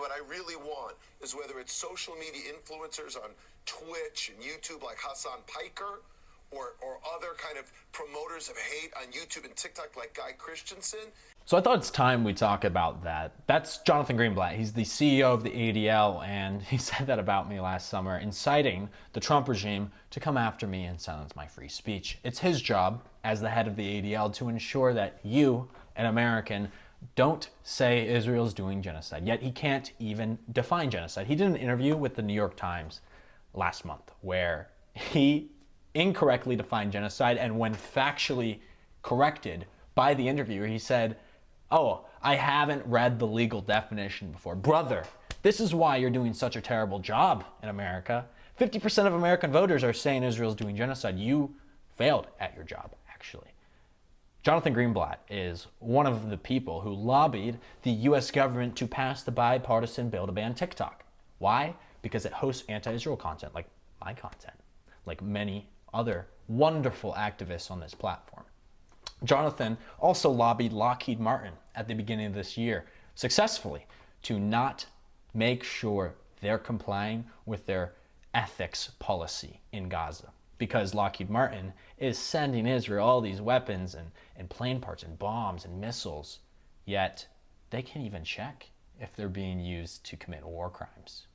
what I really want is whether it's social media influencers on Twitch and YouTube like Hassan Piker, or other kind of promoters of hate on YouTube and TikTok like Guy Christensen. So I thought it's time we talk about that. That's Jonathan Greenblatt. He's the CEO of the ADL, and he said that about me last summer, inciting the Trump regime to come after me and silence my free speech. It's his job as the head of the ADL to ensure that you, an American, don't say Israel's doing genocide. Yet he can't even define genocide. He did an interview with the New York Times last month where he incorrectly defined genocide, and when factually corrected by the interviewer, he said, "Oh, I haven't read the legal definition before." Brother, this is why you're doing such a terrible job in America. 50% of American voters are saying Israel's doing genocide. You failed at your job, actually. Jonathan Greenblatt is one of the people who lobbied the US government to pass the bipartisan bill to ban TikTok. Why? Because it hosts anti-Israel content, like my content, like many other wonderful activists on this platform. Jonathan also lobbied Lockheed Martin at the beginning of this year successfully to not make sure they're complying with their ethics policy in Gaza, because Lockheed Martin is sending Israel all these weapons and plane parts and bombs and missiles, yet they can't even check if they're being used to commit war crimes.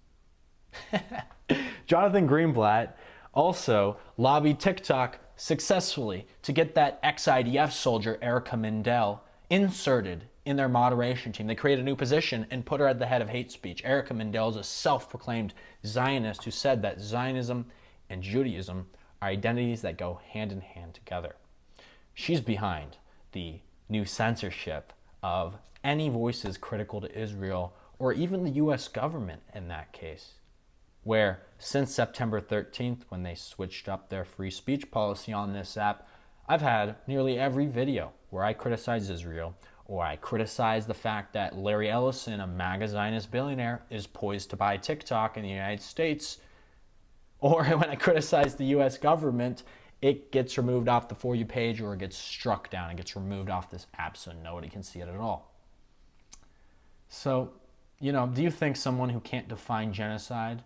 Jonathan Greenblatt also lobbied TikTok successfully to get that ex-IDF soldier Erica Mindell inserted in their moderation team. They created a new position and put her at the head of hate speech. Erica Mindell is a self-proclaimed Zionist who said that Zionism and Judaism are identities that go hand in hand together. She's behind the new censorship of any voices critical to Israel, or even the US government in that case, where since September 13th, when they switched up their free speech policy on this app, I've had nearly every video where I criticize Israel, or I criticize the fact that Larry Ellison, a MAGA Zionist billionaire, is poised to buy TikTok in the United States, or when I criticize the US government, it gets removed off the For You page, or it gets struck down and gets removed off this app so nobody can see it at all. So, do you think someone who can't define genocide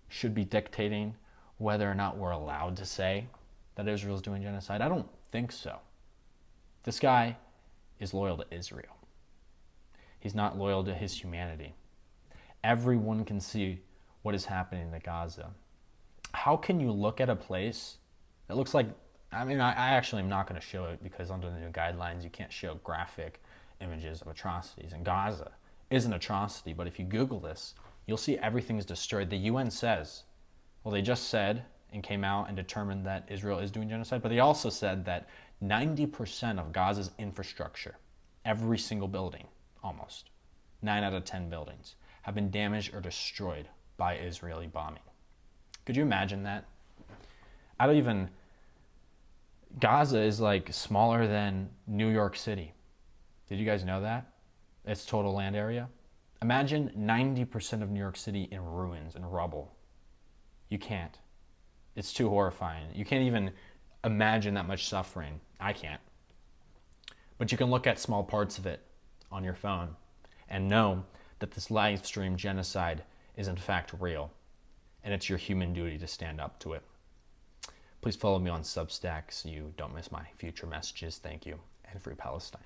should be dictating whether or not we're allowed to say that Israel's doing genocide? I don't think so. This guy is loyal to Israel. He's not loyal to his humanity. Everyone can see what is happening to Gaza. How can you look at a place that looks like, I actually am not going to show it because under the new guidelines you can't show graphic images of atrocities, and Gaza is an atrocity, but if you Google this, you'll see everything's destroyed. The UN says, well, they just said and came out and determined that Israel is doing genocide, but they also said that 90% of Gaza's infrastructure, every single building, almost, 9 out of 10 buildings, have been damaged or destroyed by Israeli bombing. Could you imagine that? Gaza is like smaller than New York City. Did you guys know that? Its total land area? Imagine 90% of New York City in ruins and rubble. You can't. It's too horrifying. You can't even imagine that much suffering. I can't. But you can look at small parts of it on your phone and know that this live stream genocide is in fact real, and it's your human duty to stand up to it. Please follow me on Substack so you don't miss my future messages. Thank you, and free Palestine.